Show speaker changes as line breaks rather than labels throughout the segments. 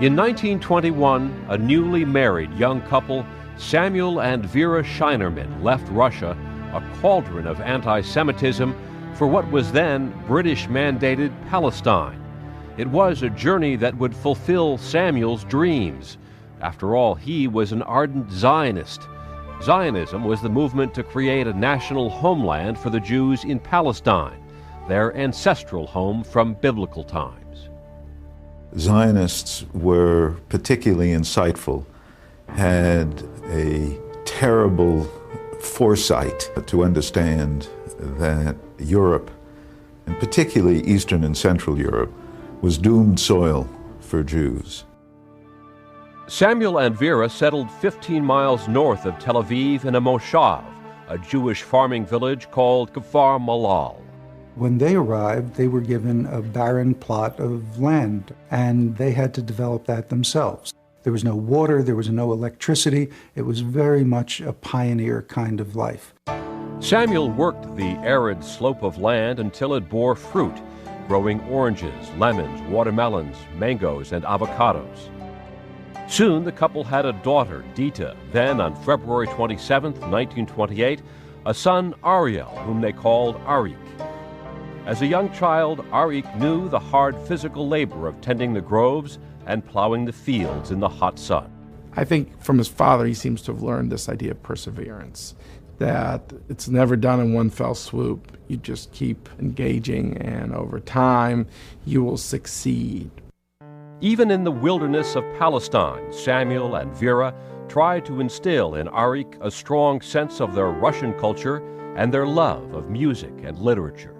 In 1921, a newly married young couple, Samuel and Vera Scheinerman, left Russia, a cauldron of anti-Semitism, for what was then British-mandated Palestine. It was a journey that would fulfill Samuel's dreams. After all, he was an ardent Zionist. Zionism was the movement to create a national homeland for the Jews in Palestine, their ancestral home from biblical times.
Zionists were particularly insightful, had a terrible foresight to understand that Europe, and particularly Eastern and Central Europe, was doomed soil for Jews.
Samuel and Vera settled 15 miles north of Tel Aviv in a moshav, a Jewish farming village called Kfar Malal.
When they arrived, they were given a barren plot of land, and they had to develop that themselves. There was no water, there was no electricity. It was very much a pioneer kind of life.
Samuel worked the arid slope of land until it bore fruit, growing oranges, lemons, watermelons, mangoes, and avocados. Soon the couple had a daughter, Dita. Then, on February 27, 1928, a son, Ariel, whom they called Arik. As a young child, Arik knew the hard physical labor of tending the groves and plowing the fields in the hot sun.
I think from his father, he seems to have learned this idea of perseverance, that it's never done in one fell swoop. You just keep engaging, and over time, you will succeed.
Even in the wilderness of Palestine, Samuel and Vera tried to instill in Arik a strong sense of their Russian culture and their love of music and literature.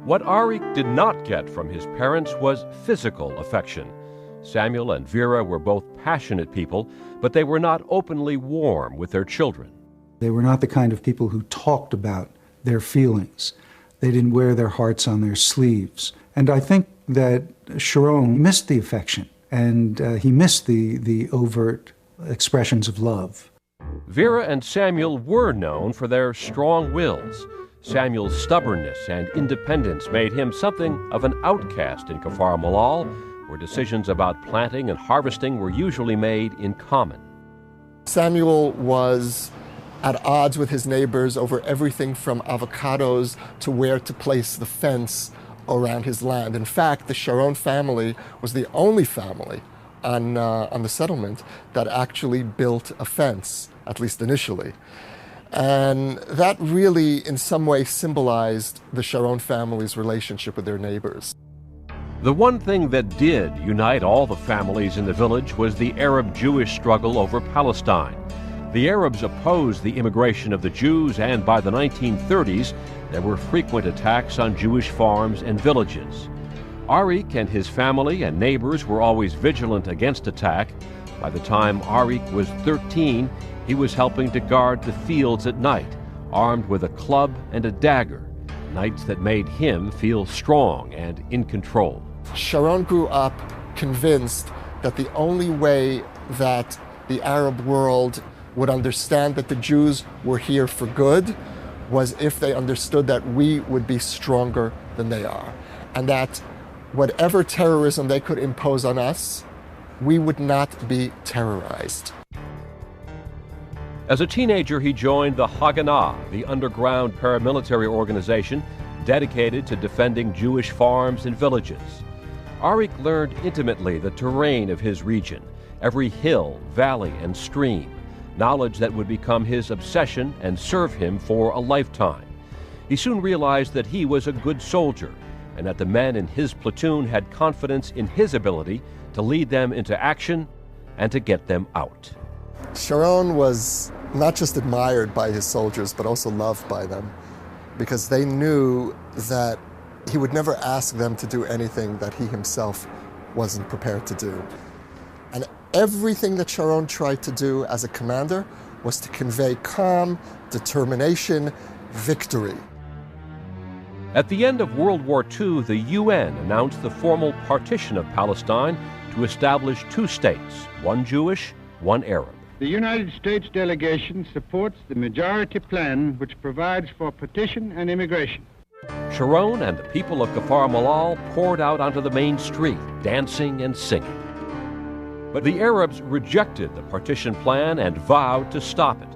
What Arik did not get from his parents was physical affection. Samuel and Vera were both passionate people, but they were not openly warm with their children.
They were not the kind of people who talked about their feelings. They didn't wear their hearts on their sleeves. And I think that Sharon missed the affection, and he missed the overt expressions of love.
Vera and Samuel were known for their strong wills. Samuel's stubbornness and independence made him something of an outcast in Kfar Malal, where decisions about planting and harvesting were usually made in common.
Samuel was at odds with his neighbors over everything from avocados to where to place the fence around his land. In fact, the Sharon family was the only family on the settlement that actually built a fence, at least initially. And that really, in some way, symbolized the Sharon family's relationship with their neighbors.
The one thing that did unite all the families in the village was the Arab-Jewish struggle over Palestine. The Arabs opposed the immigration of the Jews, and by the 1930s, there were frequent attacks on Jewish farms and villages. Arik and his family and neighbors were always vigilant against attack. By the time Arik was 13, he was helping to guard the fields at night, armed with a club and a dagger, nights that made him feel strong and in control.
Sharon grew up convinced that the only way that the Arab world would understand that the Jews were here for good was if they understood that we would be stronger than they are, and that whatever terrorism they could impose on us, we would not be terrorized.
As a teenager, he joined the Haganah, the underground paramilitary organization dedicated to defending Jewish farms and villages. Arik learned intimately the terrain of his region, every hill, valley, and stream, knowledge that would become his obsession and serve him for a lifetime. He soon realized that he was a good soldier, and that the men in his platoon had confidence in his ability to lead them into action and to get them out.
Sharon was not just admired by his soldiers, but also loved by them, because they knew that he would never ask them to do anything that he himself wasn't prepared to do. And everything that Sharon tried to do as a commander was to convey calm, determination, victory.
At the end of World War II, the UN announced the formal partition of Palestine to establish two states, one Jewish, one Arab.
The United States delegation supports the majority plan which provides for partition and immigration.
Sharon and the people of Kfar Malal poured out onto the main street, dancing and singing. But the Arabs rejected the partition plan and vowed to stop it.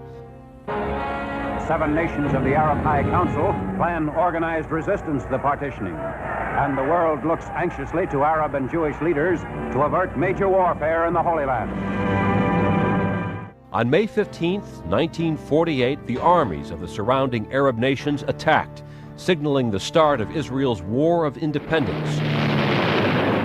The 7 nations of the Arab High Council plan organized resistance to the partitioning, and the world looks anxiously to Arab and Jewish leaders to avert major warfare in the Holy Land.
On May 15, 1948, the armies of the surrounding Arab nations attacked, signaling the start of Israel's War of Independence.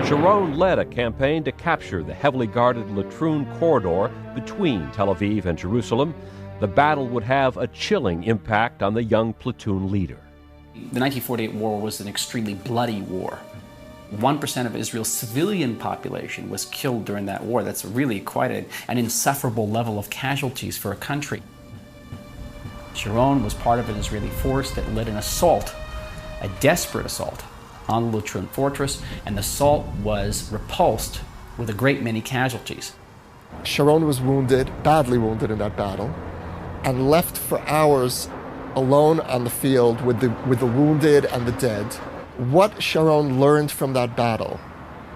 Sharon led a campaign to capture the heavily guarded Latrun corridor between Tel Aviv and Jerusalem. The battle would have a chilling impact on the young platoon leader.
The 1948 war was an extremely bloody war. 1% of Israel's civilian population was killed during that war. That's really quite an insufferable level of casualties for a country. Sharon was part of an Israeli force that led an assault, a desperate assault, on the Latrun fortress, and the assault was repulsed with a great many casualties.
Sharon was wounded, badly wounded in that battle, and left for hours alone on the field with the wounded and the dead. What Sharon learned from that battle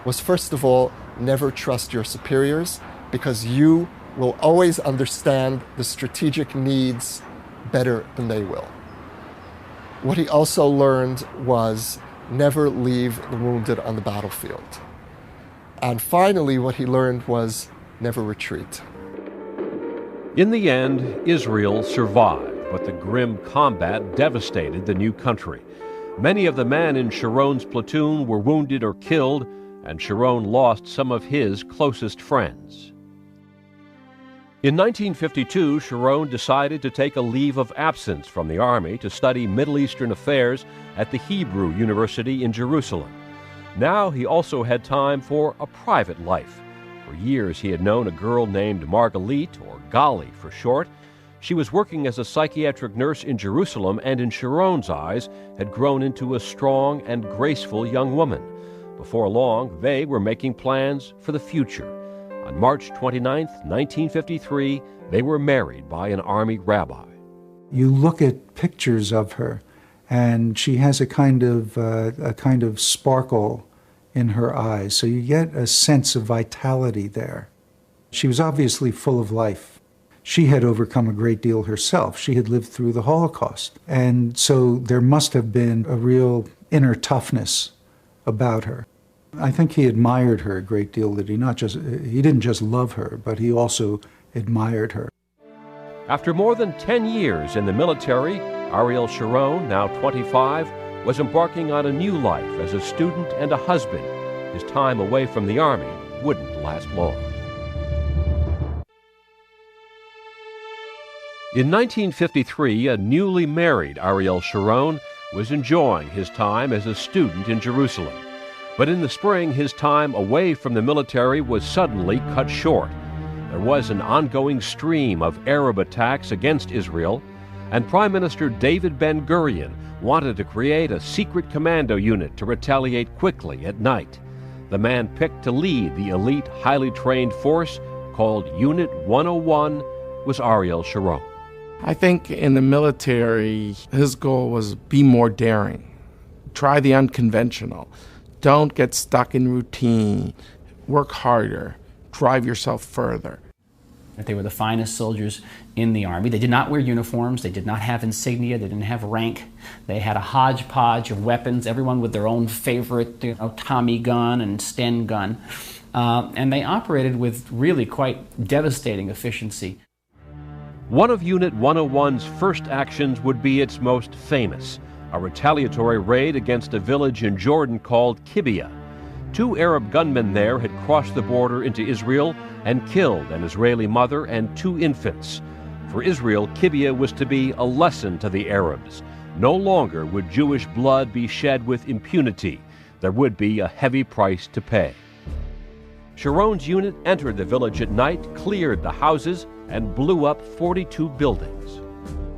was, first of all, never trust your superiors, because you will always understand the strategic needs better than they will. What he also learned was never leave the wounded on the battlefield. And finally, what he learned was never retreat.
In the end, Israel survived, but the grim combat devastated the new country. Many of the men in Sharon's platoon were wounded or killed, and Sharon lost some of his closest friends. In 1952, Sharon decided to take a leave of absence from the army to study Middle Eastern affairs at the Hebrew University in Jerusalem. Now he also had time for a private life. For years he had known a girl named Margalit, or Gali for short. She was working as a psychiatric nurse in Jerusalem and in Sharon's eyes had grown into a strong and graceful young woman. Before long, they were making plans for the future. On March 29, 1953, they were married by an army rabbi.
You look at pictures of her, and she has a kind of sparkle in her eyes, so you get a sense of vitality there. She was obviously full of life. She had overcome a great deal herself. She had lived through the Holocaust, and so there must have been a real inner toughness about her. I think he admired her a great deal, that he didn't just love her, but he also admired her.
After more than 10 years in the military, Ariel Sharon, now 25, was embarking on a new life as a student and a husband. His time away from the army wouldn't last long. In 1953, a newly married Ariel Sharon was enjoying his time as a student in Jerusalem. But in the spring, his time away from the military was suddenly cut short. There was an ongoing stream of Arab attacks against Israel, and Prime Minister David Ben-Gurion wanted to create a secret commando unit to retaliate quickly at night. The man picked to lead the elite, highly trained force, called Unit 101, was Ariel Sharon.
I think in the military, his goal was be more daring. Try the unconventional. Don't get stuck in routine. Work harder. Drive yourself further.
They were the finest soldiers in the army. They did not wear uniforms. They did not have insignia. They didn't have rank. They had a hodgepodge of weapons, everyone with their own favorite Tommy gun and Sten gun. And they operated with really quite devastating efficiency.
One of Unit 101's first actions would be its most famous, a retaliatory raid against a village in Jordan called Kibbia. 2 Arab gunmen there had crossed the border into Israel and killed an Israeli mother and 2 infants. For Israel, Kibbia was to be a lesson to the Arabs. No longer would Jewish blood be shed with impunity. There would be a heavy price to pay. Sharon's unit entered the village at night, cleared the houses, and blew up 42 buildings.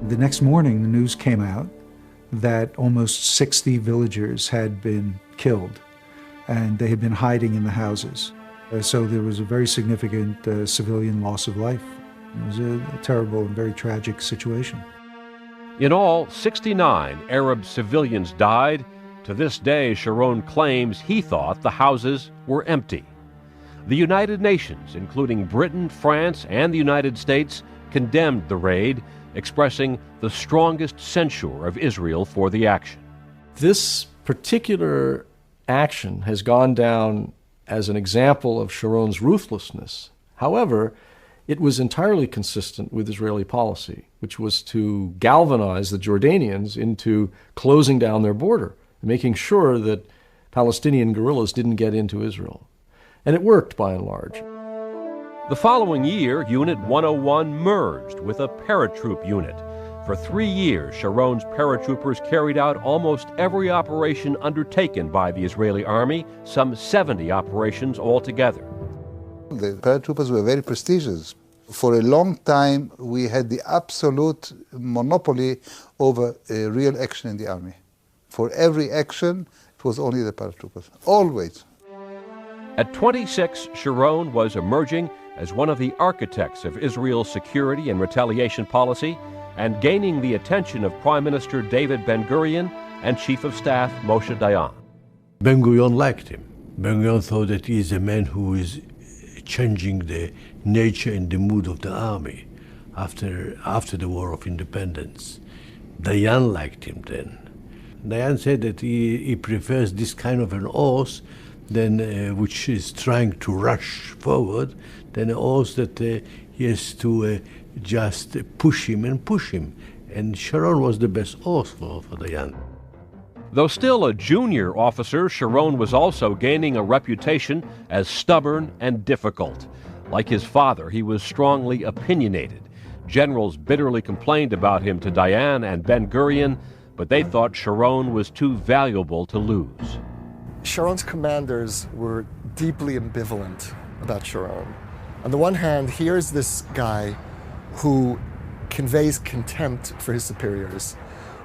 The next morning, the news came out that almost 60 villagers had been killed, and they had been hiding in the houses. So there was a very significant civilian loss of life. It was a terrible and very tragic situation.
In all, 69 Arab civilians died. To this day, Sharon claims he thought the houses were empty. The United Nations, including Britain, France, and the United States, condemned the raid, expressing the strongest censure of Israel for the action.
This particular action has gone down as an example of Sharon's ruthlessness. However, it was entirely consistent with Israeli policy, which was to galvanize the Jordanians into closing down their border, making sure that Palestinian guerrillas didn't get into Israel. And it worked by and large.
The following year, Unit 101 merged with a paratroop unit. For 3 years, Sharon's paratroopers carried out almost every operation undertaken by the Israeli army, some 70 operations altogether.
The paratroopers were very prestigious. For a long time, we had the absolute monopoly over real action in the army. For every action, it was only the paratroopers, always.
At 26, Sharon was emerging as one of the architects of Israel's security and retaliation policy and gaining the attention of Prime Minister David Ben-Gurion and Chief of Staff Moshe Dayan.
Ben-Gurion liked him. Ben-Gurion thought that he is a man who is changing the nature and the mood of the army after the War of Independence. Dayan liked him then. Dayan said that he prefers this kind of an horse than which is trying to rush forward, than a horse that he has to just push him. And Sharon was the best horse for Dayan.
Though still a junior officer, Sharon was also gaining a reputation as stubborn and difficult. Like his father, he was strongly opinionated. Generals bitterly complained about him to Dayan and Ben-Gurion, but they thought Sharon was too valuable to lose.
Sharon's commanders were deeply ambivalent about Sharon. On the one hand, here's this guy who conveys contempt for his superiors,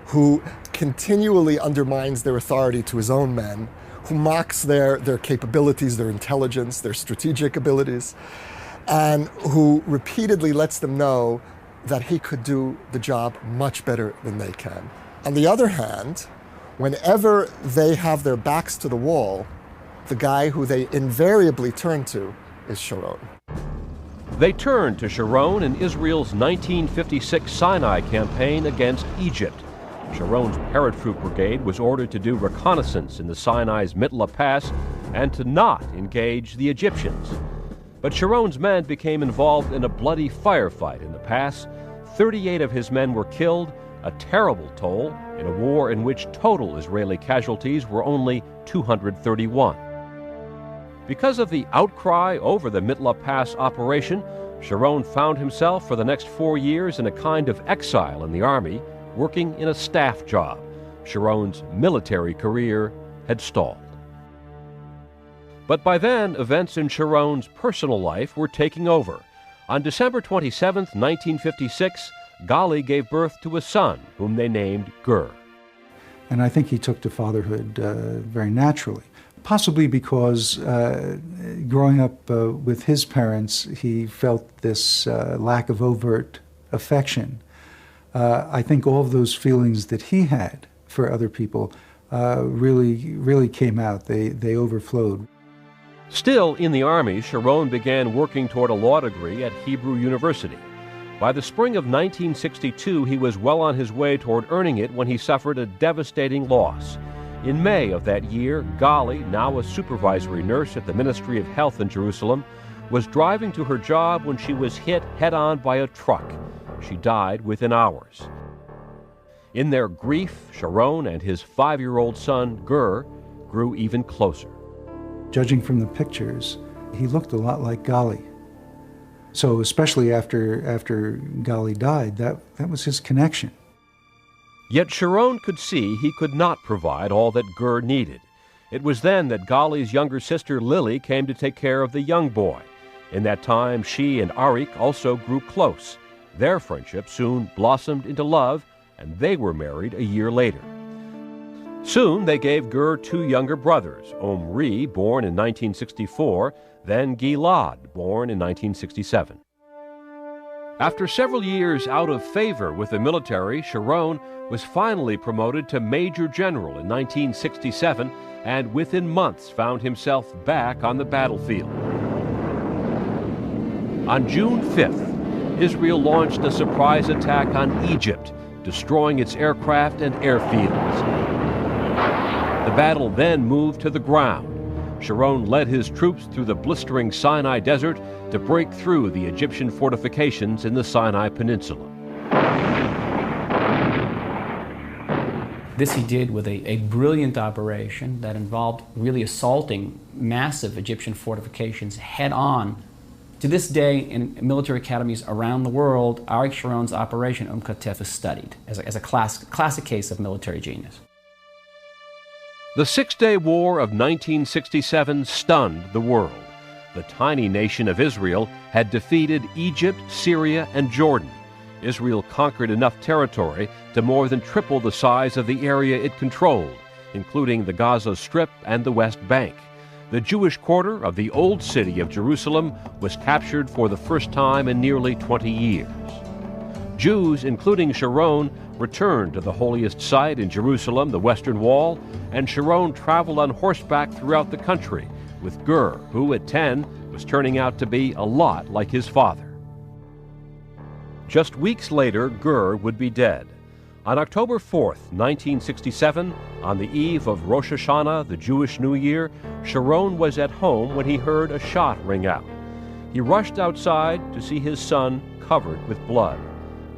who continually undermines their authority to his own men, who mocks their capabilities, their intelligence, their strategic abilities, and who repeatedly lets them know that he could do the job much better than they can. On the other hand, whenever they have their backs to the wall, the guy who they invariably turn to is Sharon.
They turned to Sharon in Israel's 1956 Sinai campaign against Egypt. Sharon's paratroop brigade was ordered to do reconnaissance in the Sinai's Mitla Pass and to not engage the Egyptians. But Sharon's men became involved in a bloody firefight in the pass. 38 of his men were killed, a terrible toll in a war in which total Israeli casualties were only 231. Because of the outcry over the Mitla Pass operation, Sharon found himself for the next 4 years in a kind of exile in the army, working in a staff job. Sharon's military career had stalled. But by then, events in Sharon's personal life were taking over. On December 27, 1956, Gali gave birth to a son whom they named Gur.
And I think he took to fatherhood very naturally, possibly because growing up with his parents, he felt this lack of overt affection. I think all of those feelings that he had for other people really came out. They overflowed.
Still in the Army, Sharon began working toward a law degree at Hebrew University. By the spring of 1962, he was well on his way toward earning it when he suffered a devastating loss. In May of that year, Gali, now a supervisory nurse at the Ministry of Health in Jerusalem, was driving to her job when she was hit head-on by a truck. She died within hours. In their grief, Sharon and his 5-year-old son, Gur, grew even closer.
Judging from the pictures, he looked a lot like Gali. So especially after Gali died, that was his connection.
Yet Sharon could see he could not provide all that Gur needed. It was then that Gali's younger sister Lily came to take care of the young boy. In that time, she and Ariel also grew close. Their friendship soon blossomed into love, and they were married a year later. Soon they gave Gur 2 younger brothers, Omri, born in 1964, then Gilad, born in 1967. After several years out of favor with the military, Sharon was finally promoted to Major General in 1967 and within months found himself back on the battlefield. On June 5th, Israel launched a surprise attack on Egypt, destroying its aircraft and airfields. The battle then moved to the ground. Sharon led his troops through the blistering Sinai Desert to break through the Egyptian fortifications in the Sinai Peninsula.
This he did with a brilliant operation that involved really assaulting massive Egyptian fortifications head-on. To this day, in military academies around the world, Ariel Sharon's Operation Katef is studied as a classic case of military genius.
The Six-Day War of 1967 stunned the world. The tiny nation of Israel had defeated Egypt, Syria, and Jordan. Israel conquered enough territory to more than triple the size of the area it controlled, including the Gaza Strip and the West Bank. The Jewish quarter of the Old City of Jerusalem was captured for the first time in nearly 20 years. Jews, including Sharon, returned to the holiest site in Jerusalem, the Western Wall, and Sharon traveled on horseback throughout the country with Gur, who at 10 was turning out to be a lot like his father. Just weeks later, Gur would be dead. On October 4th, 1967, on the eve of Rosh Hashanah, the Jewish New Year, Sharon was at home when he heard a shot ring out. He rushed outside to see his son covered with blood.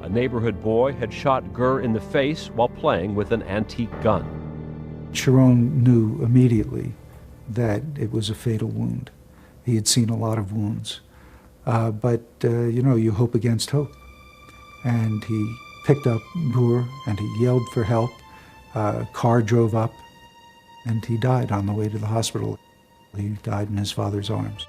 A neighborhood boy had shot Gur in the face while playing with an antique gun.
Sharon knew immediately that it was a fatal wound. He had seen a lot of wounds. But you hope against hope. And he picked up Gur and he yelled for help. A car drove up and he died on the way to the hospital. He died in his father's arms.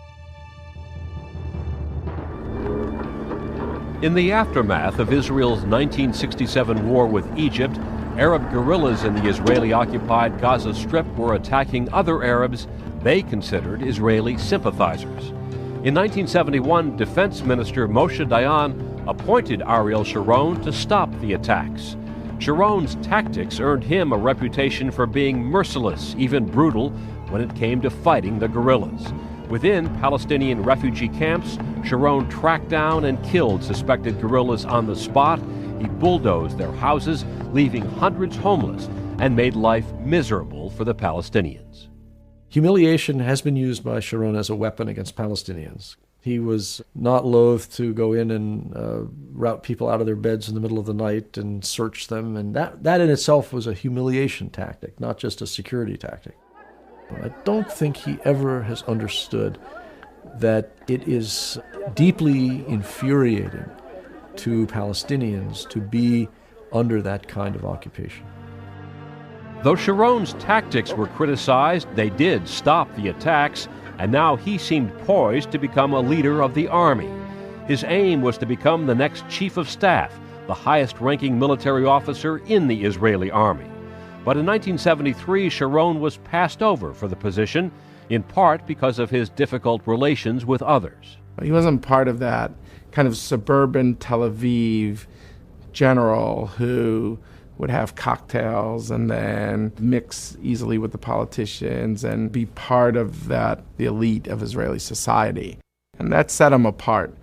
In the aftermath of Israel's 1967 war with Egypt, Arab guerrillas in the Israeli-occupied Gaza Strip were attacking other Arabs they considered Israeli sympathizers. In 1971, Defense Minister Moshe Dayan appointed Ariel Sharon to stop the attacks. Sharon's tactics earned him a reputation for being merciless, even brutal, when it came to fighting the guerrillas. Within Palestinian refugee camps, Sharon tracked down and killed suspected guerrillas on the spot. He bulldozed their houses, leaving hundreds homeless, and made life miserable for the Palestinians.
Humiliation has been used by Sharon as a weapon against Palestinians. He was not loath to go in and rout people out of their beds in the middle of the night and search them, and that in itself was a humiliation tactic, not just a security tactic. I don't think he ever has understood that it is deeply infuriating to Palestinians to be under that kind of occupation.
Though Sharon's tactics were criticized, they did stop the attacks, and now he seemed poised to become a leader of the army. His aim was to become the next chief of staff, the highest-ranking military officer in the Israeli army. But in 1973, Sharon was passed over for the position, in part because of his difficult relations with others.
He wasn't part of that kind of suburban Tel Aviv general who would have cocktails and then mix easily with the politicians and be part of the elite of Israeli society. And that set him apart.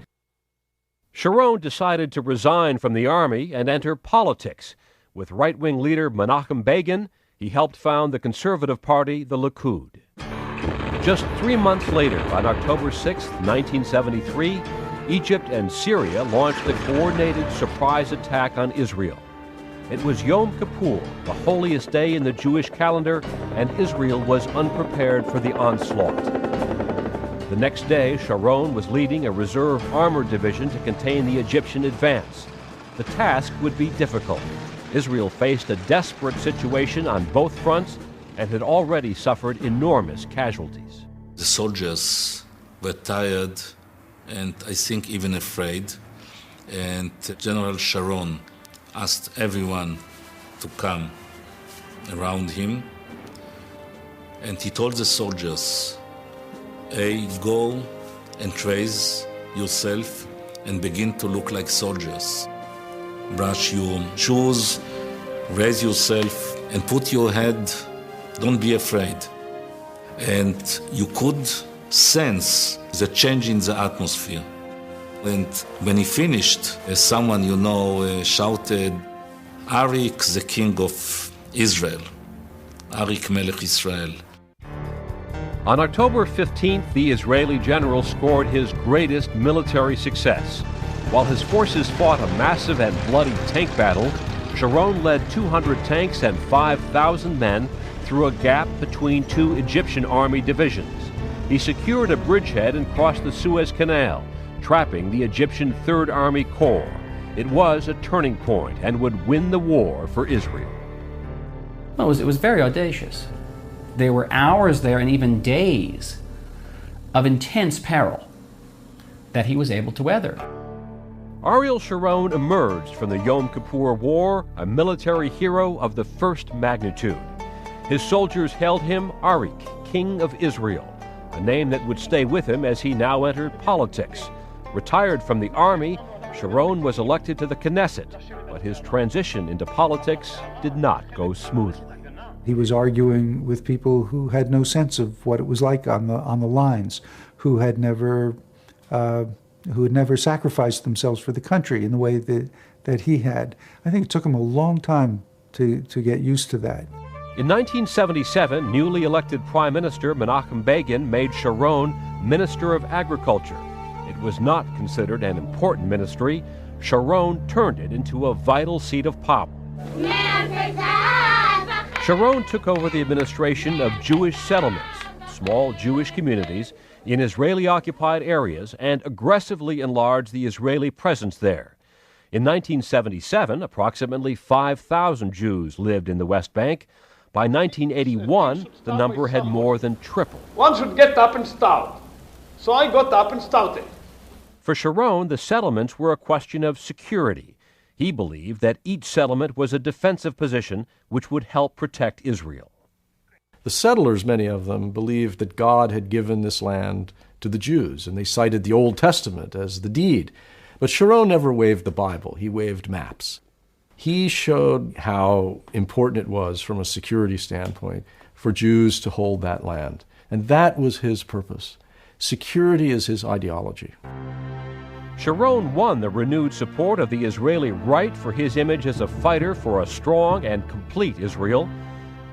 Sharon decided to resign from the army and enter politics. With right-wing leader Menachem Begin, he helped found the conservative party, the Likud. Just 3 months later, on October 6, 1973, Egypt and Syria launched a coordinated surprise attack on Israel. It was Yom Kippur, the holiest day in the Jewish calendar, and Israel was unprepared for the onslaught. The next day, Sharon was leading a reserve armored division to contain the Egyptian advance. The task would be difficult. Israel faced a desperate situation on both fronts and had already suffered enormous casualties.
The soldiers were tired and I think even afraid, and General Sharon asked everyone to come around him, and he told the soldiers, "Hey, go and raise yourself and begin to look like soldiers. Brush your shoes, raise yourself, and put your head, don't be afraid. And you could sense the change in the atmosphere. And when he finished, someone shouted, Arik, the king of Israel. Arik Melech Israel.
On October 15th, the Israeli general scored his greatest military success. While his forces fought a massive and bloody tank battle, Sharon led 200 tanks and 5,000 men through a gap between two Egyptian army divisions. He secured a bridgehead and crossed the Suez Canal, trapping the Egyptian Third Army Corps. It was a turning point and would win the war for Israel.
Well, it was very audacious. There were hours there and even days of intense peril that he was able to weather.
Ariel Sharon emerged from the Yom Kippur War a military hero of the first magnitude. His soldiers hailed him Arik, King of Israel, a name that would stay with him as he now entered politics. Retired from the army, Sharon was elected to the Knesset, but his transition into politics did not go smoothly.
He was arguing with people who had no sense of what it was like on the lines, who had never sacrificed themselves for the country in the way that he had. I think it took him a long time to get used to that.
In 1977, newly elected Prime Minister Menachem Begin made Sharon Minister of Agriculture. It was not considered an important ministry. Sharon turned it into a vital seat of power. Sharon took over the administration of Jewish settlements, small Jewish communities, in Israeli-occupied areas and aggressively enlarged the Israeli presence there. In 1977, approximately 5,000 Jews lived in the West Bank. By 1981, the number had more than tripled.
One should get up and start. So I got up and started.
For Sharon, the settlements were a question of security. He believed that each settlement was a defensive position which would help protect Israel.
The settlers, many of them, believed that God had given this land to the Jews, and they cited the Old Testament as the deed. But Sharon never waved the Bible. He waved maps. He showed how important it was from a security standpoint for Jews to hold that land. And that was his purpose. Security is his ideology.
Sharon won the renewed support of the Israeli right for his image as a fighter for a strong and complete Israel.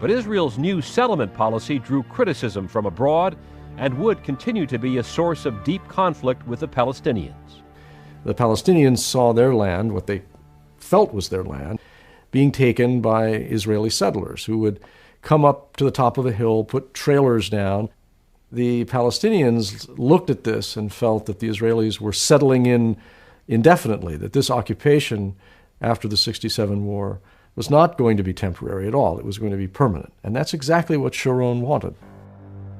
But Israel's new settlement policy drew criticism from abroad and would continue to be a source of deep conflict with the Palestinians.
The Palestinians saw their land, what they felt was their land, being taken by Israeli settlers who would come up to the top of a hill, put trailers down. The Palestinians looked at this and felt that the Israelis were settling in indefinitely, that this occupation after the '67 war was not going to be temporary at all. It was going to be permanent. And that's exactly what Sharon wanted.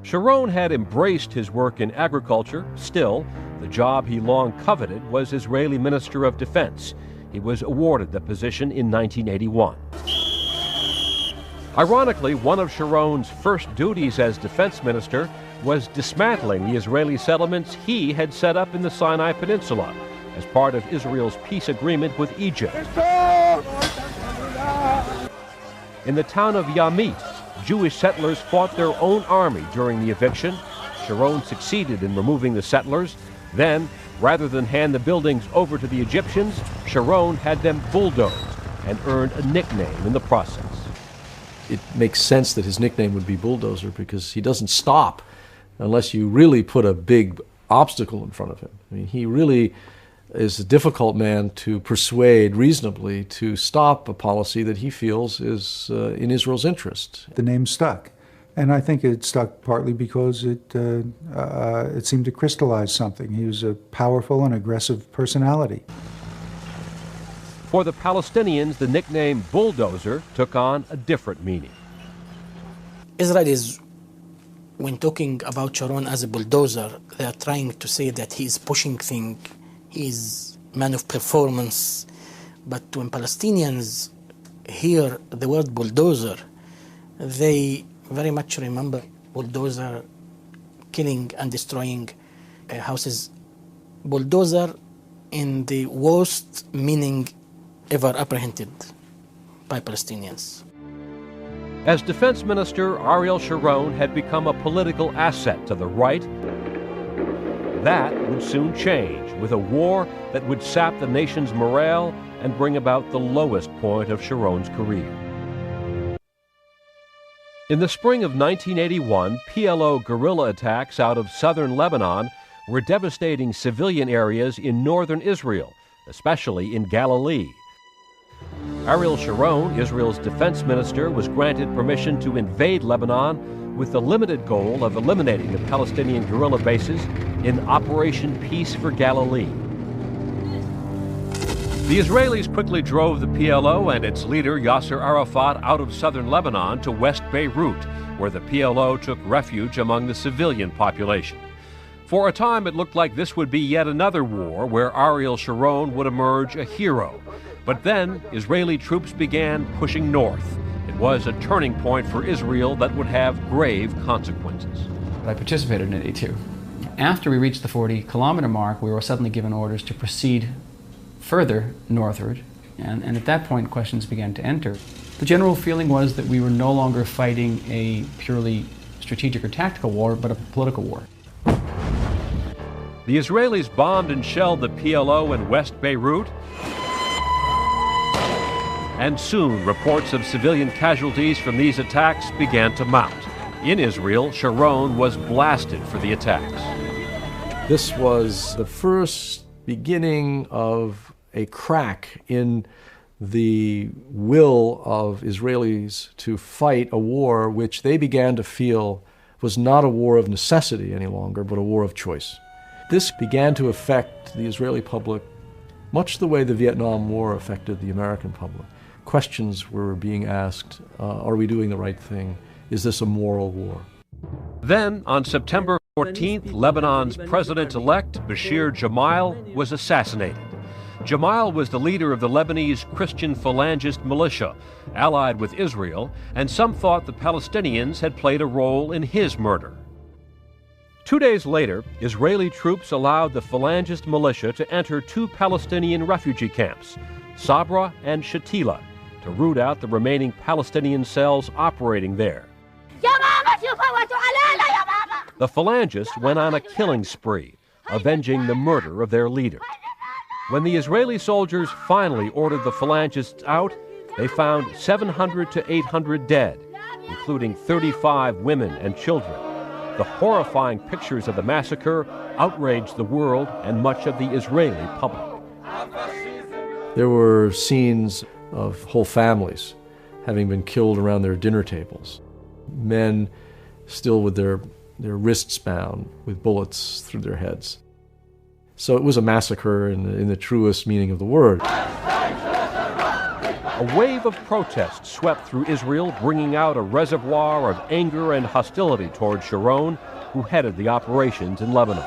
Sharon had embraced his work in agriculture. Still, the job he long coveted was Israeli Minister of Defense. He was awarded the position in 1981. Ironically, one of Sharon's first duties as defense minister was dismantling the Israeli settlements he had set up in the Sinai Peninsula as part of Israel's peace agreement with Egypt. In the town of Yamit, Jewish settlers fought their own army during the eviction. Sharon succeeded in removing the settlers. Then, rather than hand the buildings over to the Egyptians, Sharon had them bulldozed and earned a nickname in the process.
It makes sense that his nickname would be Bulldozer because he doesn't stop unless you really put a big obstacle in front of him. I mean, he really is a difficult man to persuade reasonably to stop a policy that he feels is in Israel's interest.
The name stuck. And I think it stuck partly because it seemed to crystallize something. He was a powerful and aggressive personality.
For the Palestinians, the nickname Bulldozer took on a different meaning.
Israelis, when talking about Sharon as a bulldozer, they are trying to say that he is pushing things, he is a man of performance. But when Palestinians hear the word bulldozer, they very much remember bulldozer killing and destroying houses. Bulldozer in the worst meaning ever apprehended by Palestinians.
As defense minister, Ariel Sharon had become a political asset to the right. That would soon change with a war that would sap the nation's morale and bring about the lowest point of Sharon's career. In the spring of 1981, PLO guerrilla attacks out of southern Lebanon were devastating civilian areas in northern Israel, especially in Galilee. Ariel Sharon, Israel's defense minister, was granted permission to invade Lebanon with the limited goal of eliminating the Palestinian guerrilla bases in Operation Peace for Galilee. The Israelis quickly drove the PLO and its leader Yasser Arafat out of southern Lebanon to West Beirut, where the PLO took refuge among the civilian population. For a time, it looked like this would be yet another war where Ariel Sharon would emerge a hero. But then Israeli troops began pushing north. It was a turning point for Israel that would have grave consequences.
I participated in it too. After we reached the 40-kilometer mark, we were suddenly given orders to proceed further northward, and at that point questions began to enter. The general feeling was that we were no longer fighting a purely strategic or tactical war, but a political war.
The Israelis bombed and shelled the PLO in West Beirut, and soon reports of civilian casualties from these attacks began to mount. In Israel, Sharon was blasted for the attacks.
This was the first beginning of a crack in the will of Israelis to fight a war which they began to feel was not a war of necessity any longer, but a war of choice. This began to affect the Israeli public much the way the Vietnam War affected the American public. Questions were being asked, are we doing the right thing? Is this a moral war?
Then, on September 14th, Lebanon's president-elect, Bashir Gemayel, was assassinated. Gemayel was the leader of the Lebanese Christian Phalangist militia, allied with Israel, and some thought the Palestinians had played a role in his murder. 2 days later, Israeli troops allowed the Phalangist militia to enter 2 Palestinian refugee camps, Sabra and Shatila, to root out the remaining Palestinian cells operating there. The Phalangists went on a killing spree, avenging the murder of their leader. When the Israeli soldiers finally ordered the Phalangists out, they found 700 to 800 dead, including 35 women and children. The horrifying pictures of the massacre outraged the world and much of the Israeli public.
There were scenes of whole families having been killed around their dinner tables, men still with their wrists bound with bullets through their heads. So it was a massacre in the truest meaning of the word.
A wave of protest swept through Israel, bringing out a reservoir of anger and hostility toward Sharon, who headed the operations in Lebanon.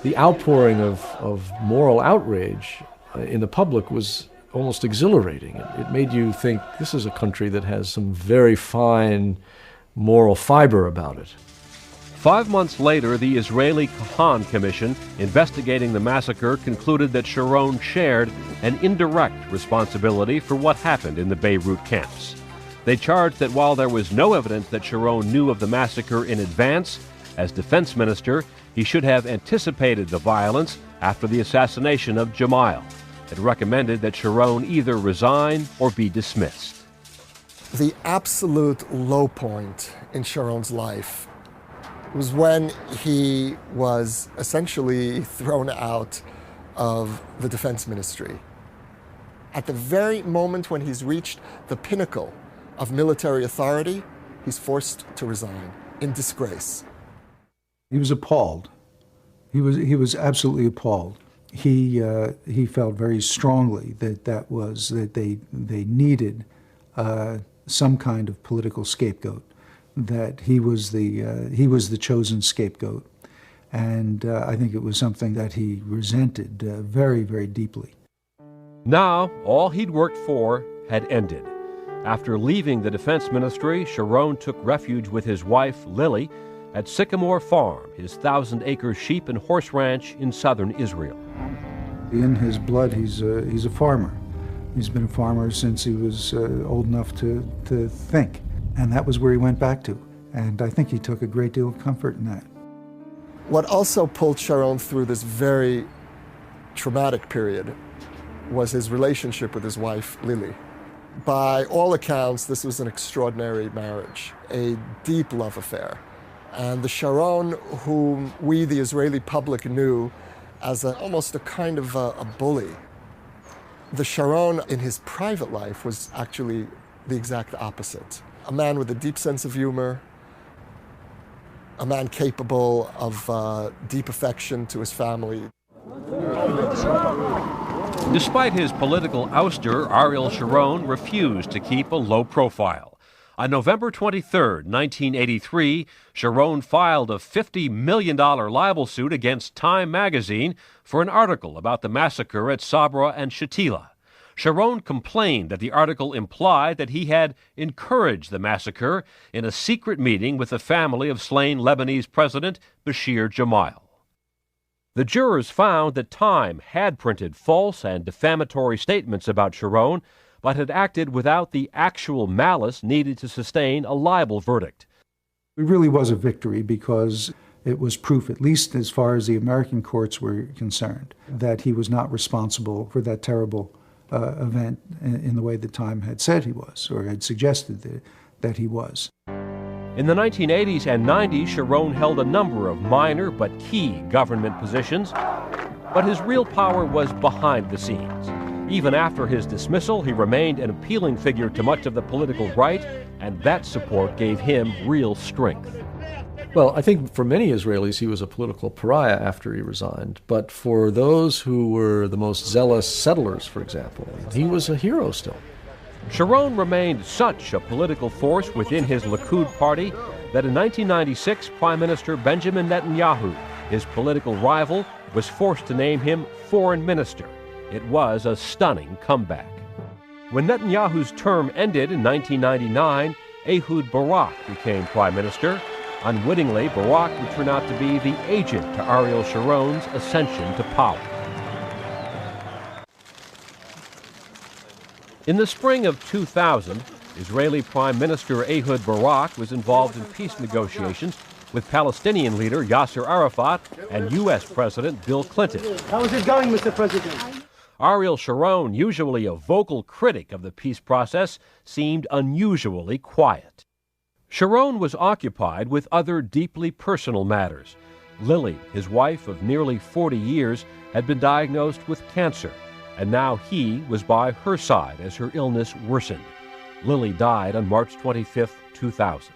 The outpouring of moral outrage in the public was almost exhilarating. It made you think this is a country that has some very fine moral fiber about it.
5 months later, the Israeli Kahan Commission investigating the massacre concluded that Sharon shared an indirect responsibility for what happened in the Beirut camps. They charged that while there was no evidence that Sharon knew of the massacre in advance, as defense minister, he should have anticipated the violence after the assassination of Gemayel. It recommended that Sharon either resign or be dismissed.
The absolute low point in Sharon's life was when he was essentially thrown out of the defense ministry. At the very moment when he's reached the pinnacle of military authority, he's forced to resign in disgrace.
He was appalled. He was absolutely appalled. He felt very strongly that they needed some kind of political scapegoat, that he was the chosen scapegoat, and I think it was something that he resented very, very deeply.
Now, all he'd worked for had ended. After leaving the defense ministry, Sharon took refuge with his wife, Lily, at Sycamore Farm, his 1,000-acre sheep and horse ranch in southern Israel.
In his blood, he's a farmer. He's been a farmer since he was old enough to think. And that was where he went back to. And I think he took a great deal of comfort in that.
What also pulled Sharon through this very traumatic period was his relationship with his wife, Lily. By all accounts, this was an extraordinary marriage, a deep love affair. And the Sharon whom we, the Israeli public, knew as almost a kind of a bully, the Sharon in his private life was actually the exact opposite. A man with a deep sense of humor, a man capable of deep affection to his family.
Despite his political ouster, Ariel Sharon refused to keep a low profile. On November 23, 1983, Sharon filed a $50 million libel suit against Time magazine for an article about the massacre at Sabra and Shatila. Sharon complained that the article implied that he had encouraged the massacre in a secret meeting with the family of slain Lebanese President Bashir Gemayel. The jurors found that Time had printed false and defamatory statements about Sharon, but had acted without the actual malice needed to sustain a libel verdict.
It really was a victory because it was proof, at least as far as the American courts were concerned, that he was not responsible for that terrible event in the way that Time had said he was, or had suggested that he was.
In the 1980s and 90s, Sharon held a number of minor but key government positions, but his real power was behind the scenes. Even after his dismissal, he remained an appealing figure to much of the political right, and that support gave him real strength.
Well, I think for many Israelis, he was a political pariah after he resigned. But for those who were the most zealous settlers, for example, he was a hero still.
Sharon remained such a political force within his Likud party that in 1996, Prime Minister Benjamin Netanyahu, his political rival, was forced to name him foreign minister. It was a stunning comeback. When Netanyahu's term ended in 1999, Ehud Barak became prime minister. Unwittingly, Barak would turn out to be the agent to Ariel Sharon's ascension to power. In the spring of 2000, Israeli Prime Minister Ehud Barak was involved in peace negotiations with Palestinian leader Yasser Arafat and U.S. President Bill Clinton.
How is it going, Mr. President?
Ariel Sharon, usually a vocal critic of the peace process, seemed unusually quiet. Sharon was occupied with other deeply personal matters. Lily, his wife of nearly 40 years, had been diagnosed with cancer, and now he was by her side as her illness worsened. Lily died on March 25, 2000.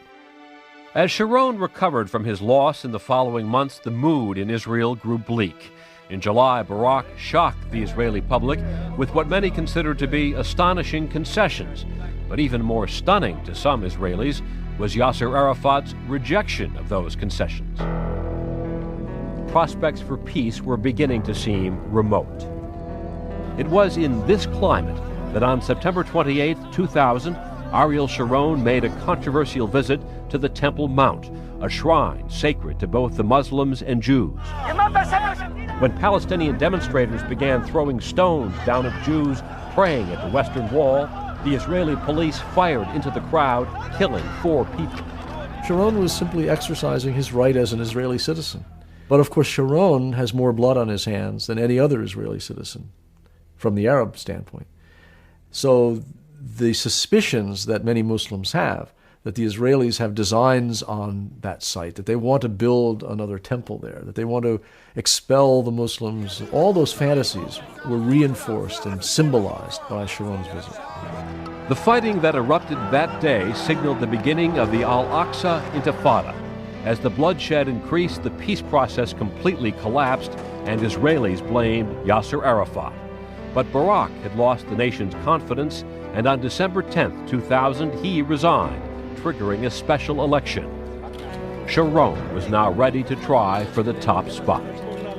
As Sharon recovered from his loss in the following months, the mood in Israel grew bleak. In July, Barak shocked the Israeli public with what many considered to be astonishing concessions. But even more stunning to some Israelis was Yasser Arafat's rejection of those concessions. Prospects for peace were beginning to seem remote. It was in this climate that on September 28, 2000, Ariel Sharon made a controversial visit to the Temple Mount, a shrine sacred to both the Muslims and Jews. When Palestinian demonstrators began throwing stones down at Jews praying at the Western Wall, the Israeli police fired into the crowd, killing 4 people.
Sharon was simply exercising his right as an Israeli citizen. But of course, Sharon has more blood on his hands than any other Israeli citizen, from the Arab standpoint. So the suspicions that many Muslims have, that the Israelis have designs on that site, that they want to build another temple there, that they want to expel the Muslims, all those fantasies were reinforced and symbolized by Sharon's visit.
The fighting that erupted that day signaled the beginning of the Al-Aqsa Intifada. As the bloodshed increased, the peace process completely collapsed, and Israelis blamed Yasser Arafat. But Barak had lost the nation's confidence, and on December 10, 2000, he resigned, triggering a special election. Sharon was now ready to try for the top spot.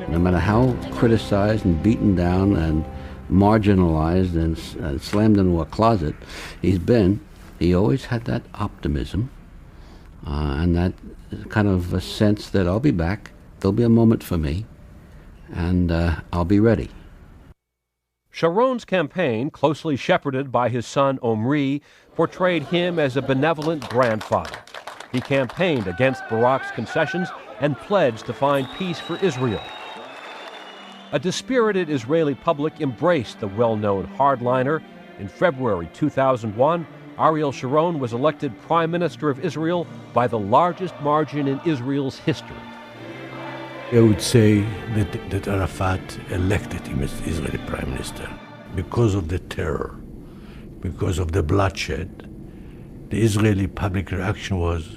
No matter how criticized and beaten down and marginalized and slammed into a closet he's been, he always had that optimism and that kind of a sense that I'll be back, there'll be a moment for me, and I'll be ready.
Sharon's campaign, closely shepherded by his son Omri, portrayed him as a benevolent grandfather. He campaigned against Barak's concessions and pledged to find peace for Israel. A dispirited Israeli public embraced the well-known hardliner. In February 2001, Ariel Sharon was elected Prime Minister of Israel by the largest margin in Israel's history.
I would say that Arafat elected him as Israeli Prime Minister because of the terror, because of the bloodshed. The Israeli public reaction was,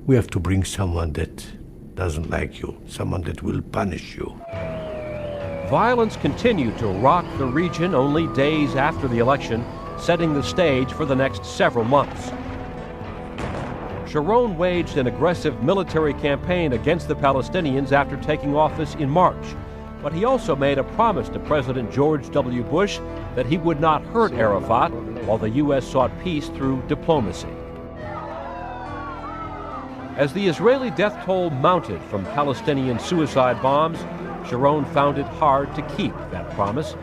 we have to bring someone that doesn't like you, someone that will punish you.
Violence continued to rock the region only days after the election, setting the stage for the next several months. Sharon waged an aggressive military campaign against the Palestinians after taking office in March, but he also made a promise to President George W. Bush that he would not hurt Arafat while the U.S. sought peace through diplomacy. As the Israeli death toll mounted from Palestinian suicide bombs, Sharon found it hard to keep that promise.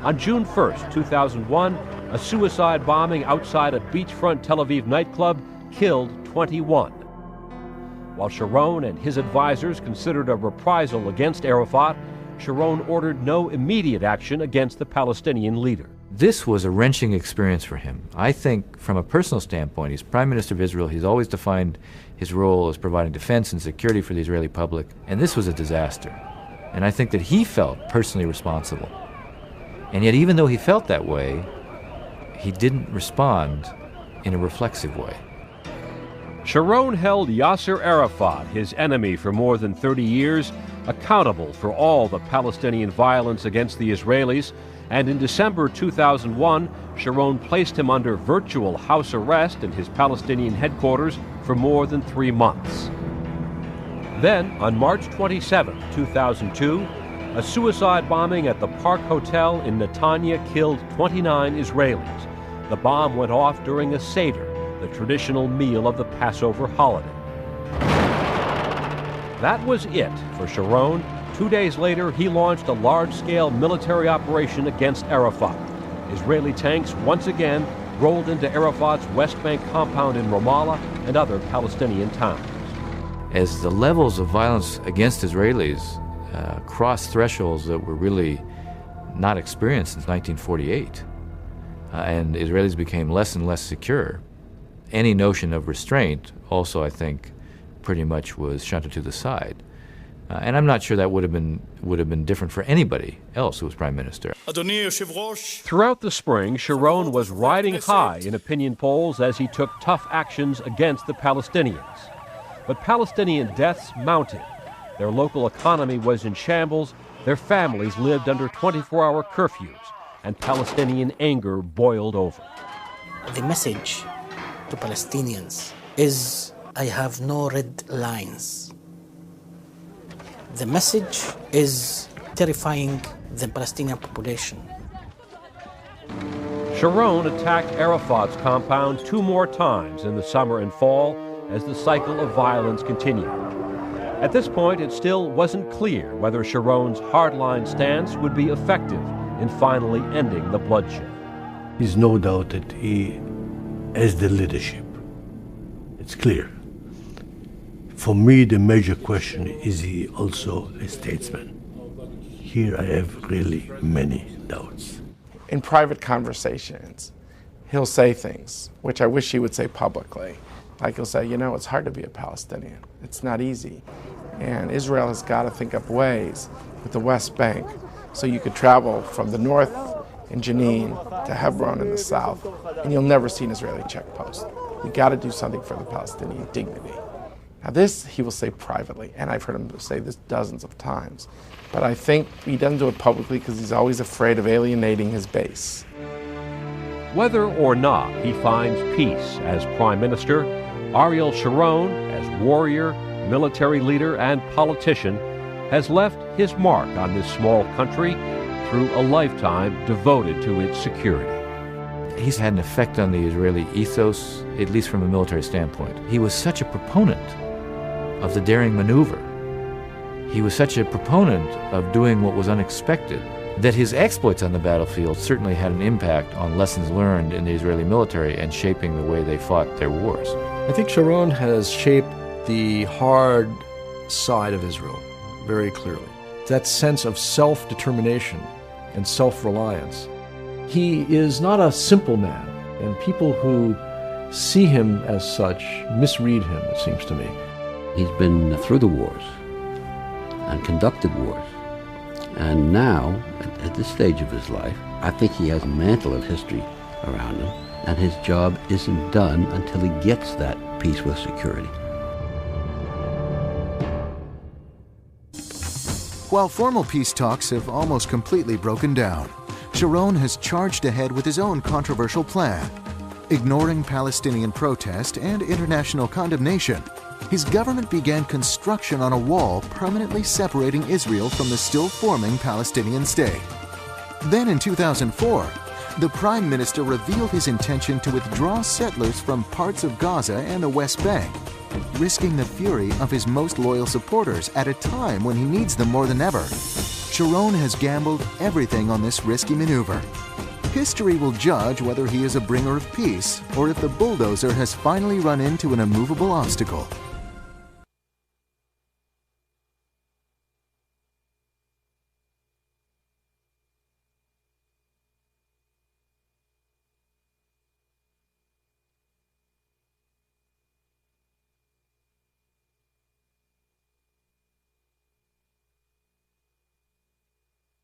On June 1st, 2001, a suicide bombing outside a beachfront Tel Aviv nightclub killed 21. While Sharon and his advisors considered a reprisal against Arafat, Sharon ordered no immediate action against the Palestinian leader.
This was a wrenching experience for him. I think from a personal standpoint, he's Prime Minister of Israel. He's always defined his role as providing defense and security for the Israeli public, and this was a disaster. And I think that he felt personally responsible. And yet, even though he felt that way, he didn't respond in a reflexive way.
Sharon held Yasser Arafat, his enemy for more than 30 years, accountable for all the Palestinian violence against the Israelis, and in December 2001, Sharon placed him under virtual house arrest in his Palestinian headquarters for more than 3 months. Then, on March 27, 2002, a suicide bombing at the Park Hotel in Netanya killed 29 Israelis. The bomb went off during a Seder, the traditional meal of the Passover holiday. That was it for Sharon. 2 days later, he launched a large-scale military operation against Arafat. Israeli tanks once again rolled into Arafat's West Bank compound in Ramallah and other Palestinian towns.
As the levels of violence against Israelis crossed thresholds that were really not experienced since 1948, and Israelis became less and less secure, any notion of restraint also, I think, pretty much was shunted to the side. And I'm not sure that would have been different for anybody else who was prime minister.
Throughout the spring, Sharon was riding high in opinion polls as he took tough actions against the Palestinians. But Palestinian deaths mounted. Their local economy was in shambles, their families lived under 24-hour curfews, and Palestinian anger boiled over.
The message to Palestinians is, I have no red lines. The message is terrifying the Palestinian population.
Sharon attacked Arafat's compound 2 more times in the summer and fall as the cycle of violence continued. At this point, it still wasn't clear whether Sharon's hardline stance would be effective in finally ending the bloodshed.
There's no doubt that he has the leadership. It's clear. For me, the major question is he also a statesman? Here I have really many doubts.
In private conversations, he'll say things, which I wish he would say publicly. Like he'll say, you know, it's hard to be a Palestinian. It's not easy. And Israel has got to think up ways with the West Bank so you could travel from the north in Jenin to Hebron in the south, and you'll never see an Israeli checkpost. We got to do something for the Palestinian dignity. Now this he will say privately, and I've heard him say this dozens of times. But I think he doesn't do it publicly because he's always afraid of alienating his base.
Whether or not he finds peace as prime minister, Ariel Sharon, as warrior, military leader, and politician, has left his mark on this small country through a lifetime devoted to its security.
He's had an effect on the Israeli ethos, at least from a military standpoint. He was such a proponent of the daring maneuver. He was such a proponent of doing what was unexpected, that his exploits on the battlefield certainly had an impact on lessons learned in the Israeli military and shaping the way they fought their wars.
I think Sharon has shaped the hard side of Israel very clearly. That sense of self-determination and self-reliance. He is not a simple man, and people who see him as such misread him, it seems to me.
He's been through the wars and conducted wars. And now, at this stage of his life, I think he has a mantle of history around him, and his job isn't done until he gets that peace with security.
While formal peace talks have almost completely broken down, Sharon has charged ahead with his own controversial plan. Ignoring Palestinian protest and international condemnation, his government began construction on a wall permanently separating Israel from the still-forming Palestinian state. Then in 2004, the Prime Minister revealed his intention to withdraw settlers from parts of Gaza and the West Bank, risking the fury of his most loyal supporters at a time when he needs them more than ever. Sharon has gambled everything on this risky maneuver. History will judge whether he is a bringer of peace or if the bulldozer has finally run into an immovable obstacle.